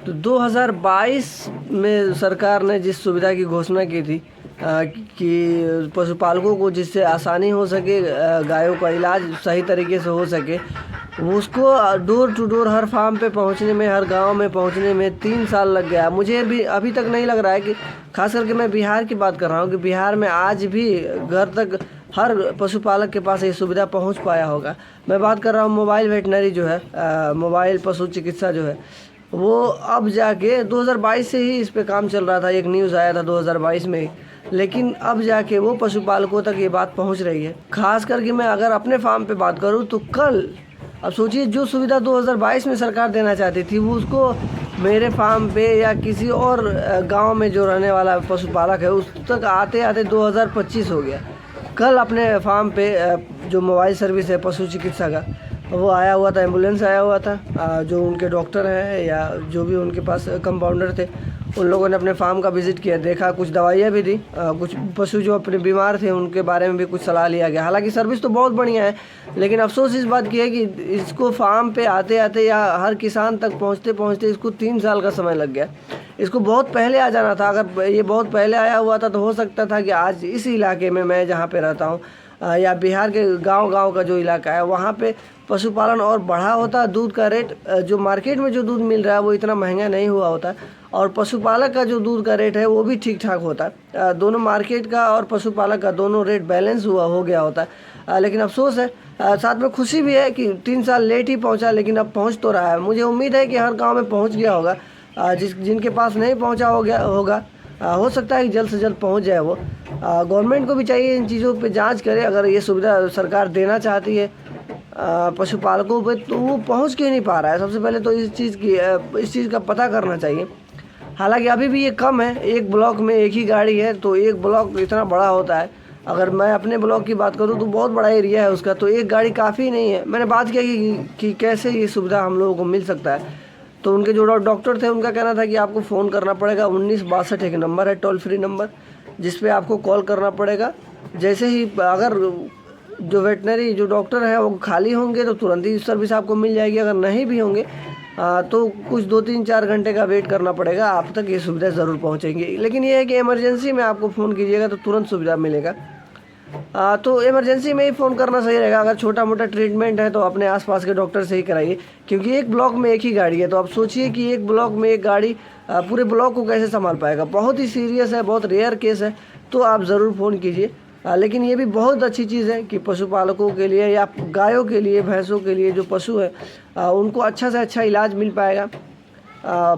तो 2022 में सरकार ने जिस सुविधा की घोषणा की थी कि पशुपालकों को जिससे आसानी हो सके, गायों का इलाज सही तरीके से हो सके, उसको डोर टू डोर हर फार्म पे पहुंचने में, हर गांव में पहुंचने में 3 साल लग गया। मुझे भी अभी तक नहीं लग रहा है कि, खास करके मैं बिहार की बात कर रहा हूँ, कि बिहार में आज भी घर तक हर पशुपालक के पास ये सुविधा पहुंच पाया होगा। मैं बात कर रहा हूँ मोबाइल वेटनरी जो है, मोबाइल पशु चिकित्सा जो है, वो अब जाके 2022 से ही इस पे काम चल रहा था। एक न्यूज़ आया था 2022 में ही, लेकिन अब जाके वो पशुपालकों तक ये बात पहुंच रही है। खास करके मैं अगर अपने फार्म पे बात करूं तो कल, अब सोचिए, जो सुविधा 2022 में सरकार देना चाहती थी वो उसको मेरे फार्म पे या किसी और गांव में जो रहने वाला पशुपालक है उस तक आते आते 2025 हो गया। कल अपने फार्म पे जो मोबाइल सर्विस है पशु चिकित्सा का, वो आया हुआ था, एम्बुलेंस आया हुआ था। जो उनके डॉक्टर हैं या जो भी उनके पास कंपाउंडर थे, उन लोगों ने अपने फार्म का विज़िट किया, देखा, कुछ दवाइयाँ भी दी, कुछ पशु जो अपने बीमार थे उनके बारे में भी कुछ सलाह लिया गया। हालांकि सर्विस तो बहुत बढ़िया है, लेकिन अफसोस इस बात की है कि इसको फार्म पे आते आते या हर किसान तक पहुँचते पहुँचते इसको 3 साल का समय लग गया। इसको बहुत पहले आ जाना था। अगर ये बहुत पहले आया हुआ था तो हो सकता था कि आज इस इलाके में, मैं जहाँ पे रहता हूँ, या बिहार के गांव का जो इलाका है, वहाँ पे पशुपालन और बढ़ा होता। दूध का रेट, जो मार्केट में जो दूध मिल रहा है वो इतना महंगा नहीं हुआ होता, और पशुपालक का जो दूध का रेट है वो भी ठीक ठाक होता। दोनों मार्केट का और पशुपालक का दोनों रेट बैलेंस हो गया होता। लेकिन अफसोस है, साथ में खुशी भी है कि 3 साल लेट ही पहुंचा, लेकिन अब पहुंच तो रहा है। मुझे उम्मीद है कि हर गांव में पहुंच गया होगा। जिनके पास नहीं पहुंचा होगा, हो सकता है कि जल्द से जल्द पहुंच जाए वो। गवर्नमेंट को भी चाहिए इन चीज़ों पे जांच करे। अगर ये सुविधा सरकार देना चाहती है पशुपालकों पे, तो वो पहुंच क्यों नहीं पा रहा है? सबसे पहले तो इस चीज़ का पता करना चाहिए। हालांकि अभी भी ये कम है, एक ब्लॉक में एक ही गाड़ी है, तो एक ब्लॉक इतना बड़ा होता है। अगर मैं अपने ब्लॉक की बात करूँ तो बहुत बड़ा एरिया है उसका, तो एक गाड़ी काफ़ी नहीं है। मैंने बात किया कि कैसे ये सुविधा हम लोगों को मिल सकता है, तो उनके जो डॉक्टर थे उनका कहना था कि आपको फ़ोन करना पड़ेगा। 1962 एक नंबर है, टोल फ्री नंबर, जिस पे आपको कॉल करना पड़ेगा। जैसे ही अगर जो वेटनरी जो डॉक्टर हैं वो खाली होंगे तो तुरंत ही सर्विस आपको मिल जाएगी। अगर नहीं भी होंगे तो कुछ 2-3-4 घंटे का वेट करना पड़ेगा, आप तक ये सुविधा ज़रूर पहुंचेंगी। लेकिन ये है कि इमरजेंसी में आपको फ़ोन कीजिएगा तो तुरंत सुविधा मिलेगा। तो इमरजेंसी में ही फ़ोन करना सही रहेगा। अगर छोटा मोटा ट्रीटमेंट है तो अपने आसपास के डॉक्टर से ही कराइए, क्योंकि एक ब्लॉक में एक ही गाड़ी है। तो आप सोचिए कि एक ब्लॉक में एक गाड़ी पूरे ब्लॉक को कैसे संभाल पाएगा। बहुत ही सीरियस है, बहुत रेयर केस है, तो आप ज़रूर फ़ोन कीजिए। लेकिन ये भी बहुत अच्छी चीज़ है कि पशुपालकों के लिए या गायों के लिए, भैंसों के लिए जो पशु है उनको अच्छा से अच्छा इलाज मिल पाएगा।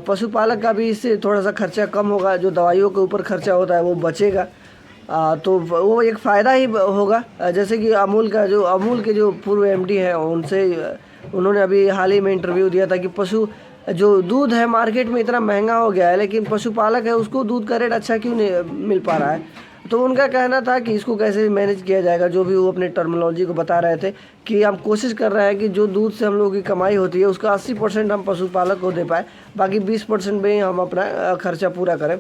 पशुपालक का भी इससे थोड़ा सा खर्चा कम होगा, जो दवाइयों के ऊपर खर्चा होता है वो बचेगा। तो वो एक फ़ायदा ही होगा। जैसे कि अमूल के जो पूर्व एमडी हैं, उन्होंने अभी हाल ही में इंटरव्यू दिया था कि पशु जो दूध है मार्केट में इतना महंगा हो गया है, लेकिन पशुपालक है उसको दूध का रेट अच्छा क्यों नहीं मिल पा रहा है। तो उनका कहना था कि इसको कैसे मैनेज किया जाएगा। जो भी वो अपने टर्मिनोलॉजी को बता रहे थे कि हम कोशिश कर रहे हैं कि जो दूध से हम लोगों की कमाई होती है उसका 80% हम पशुपालक को दे पाए, बाकी 20% में ही हम अपना खर्चा पूरा करें।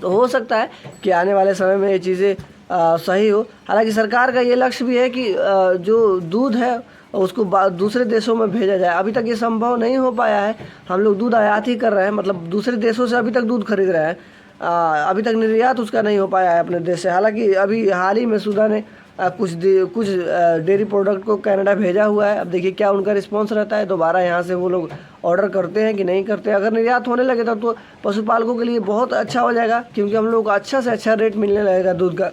तो हो सकता है कि आने वाले समय में ये चीज़ें सही हो। हालांकि सरकार का ये लक्ष्य भी है कि जो दूध है उसको दूसरे देशों में भेजा जाए। अभी तक ये संभव नहीं हो पाया है। हम लोग दूध आयात ही कर रहे हैं, मतलब दूसरे देशों से अभी तक दूध खरीद रहे हैं। अभी तक निर्यात उसका नहीं हो पाया है अपने देश से। हालांकि अभी हाल ही में सुधा ने कुछ डेयरी प्रोडक्ट को कनाडा भेजा हुआ है। अब देखिए क्या उनका रिस्पांस रहता है, दोबारा यहाँ से वो लोग ऑर्डर करते हैं कि नहीं करते। अगर निर्यात होने लगे तो पशुपालकों के लिए बहुत अच्छा हो जाएगा, क्योंकि हम लोग को अच्छा से अच्छा रेट मिलने लगेगा दूध का।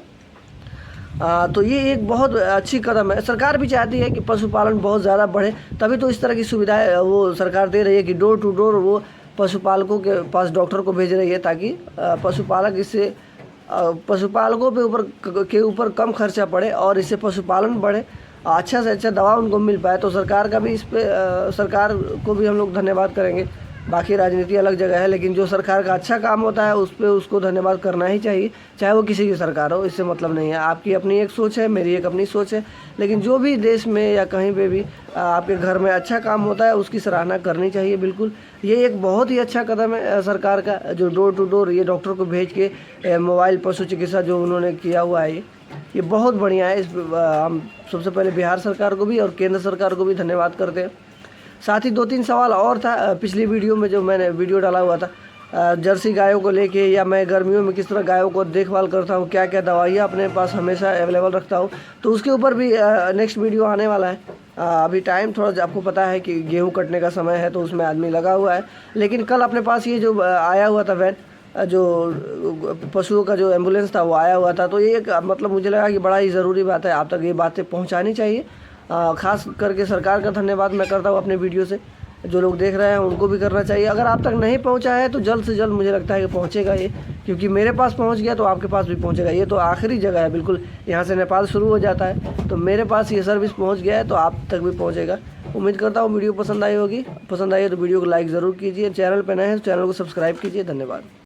तो ये एक बहुत अच्छी कदम है। सरकार भी चाहती है कि पशुपालन बहुत ज़्यादा बढ़े, तभी तो इस तरह की सुविधाएं वो सरकार दे रही है कि डोर टू डोर वो पशुपालकों के पास डॉक्टर को भेज रही है, ताकि पशुपालकों के ऊपर कम खर्चा पड़े और इससे पशुपालन बढ़े, अच्छा से अच्छा दवा उनको मिल पाए। तो सरकार का भी सरकार को भी हम लोग धन्यवाद करेंगे। बाकी राजनीति अलग जगह है, लेकिन जो सरकार का अच्छा काम होता है उस पर उसको धन्यवाद करना ही चाहिए, चाहे वो किसी की सरकार हो। इससे मतलब नहीं है, आपकी अपनी एक सोच है, मेरी एक अपनी सोच है, लेकिन जो भी देश में या कहीं पे भी आपके घर में अच्छा काम होता है उसकी सराहना करनी चाहिए। बिल्कुल, ये एक बहुत ही अच्छा कदम है सरकार का, जो डोर टू डोर ये डॉक्टर को भेज के मोबाइल पशु चिकित्सा जो उन्होंने किया हुआ है, ये बहुत बढ़िया है। हम सबसे पहले बिहार सरकार को भी और केंद्र सरकार को भी धन्यवाद करते हैं। साथ ही 2-3 सवाल और था पिछली वीडियो में जो मैंने वीडियो डाला हुआ था जर्सी गायों को लेके, या मैं गर्मियों में किस तरह गायों को देखभाल करता हूँ, क्या क्या दवाइयाँ अपने पास हमेशा अवेलेबल रखता हूँ, तो उसके ऊपर भी नेक्स्ट वीडियो आने वाला है। अभी टाइम थोड़ा आपको पता है कि गेहूँ कटने का समय है तो उसमें आदमी लगा हुआ है, लेकिन कल अपने पास ये जो आया हुआ था वैन, जो पशुओं का जो एम्बुलेंस था वो आया हुआ था, तो ये एक मतलब मुझे लगा कि बड़ा ही ज़रूरी बात है, आप तक ये बातें पहुंचानी चाहिए। ख़ास करके सरकार का धन्यवाद मैं करता हूँ अपने वीडियो से, जो लोग देख रहे हैं उनको भी करना चाहिए। अगर आप तक नहीं पहुंचा है तो जल्द से जल्द मुझे लगता है कि पहुंचेगा ये, क्योंकि मेरे पास पहुंच गया तो आपके पास भी पहुंचेगा। ये तो आखिरी जगह है, बिल्कुल यहाँ से नेपाल शुरू हो जाता है, तो मेरे पास ये सर्विस पहुँच गया है तो आप तक भी पहुँचेगा। उम्मीद करता हूँ वीडियो पसंद आई होगी। पसंद आई है तो वीडियो को लाइक ज़रूर कीजिए, चैनल पर नए हैं तो चैनल को सब्सक्राइब कीजिए। धन्यवाद।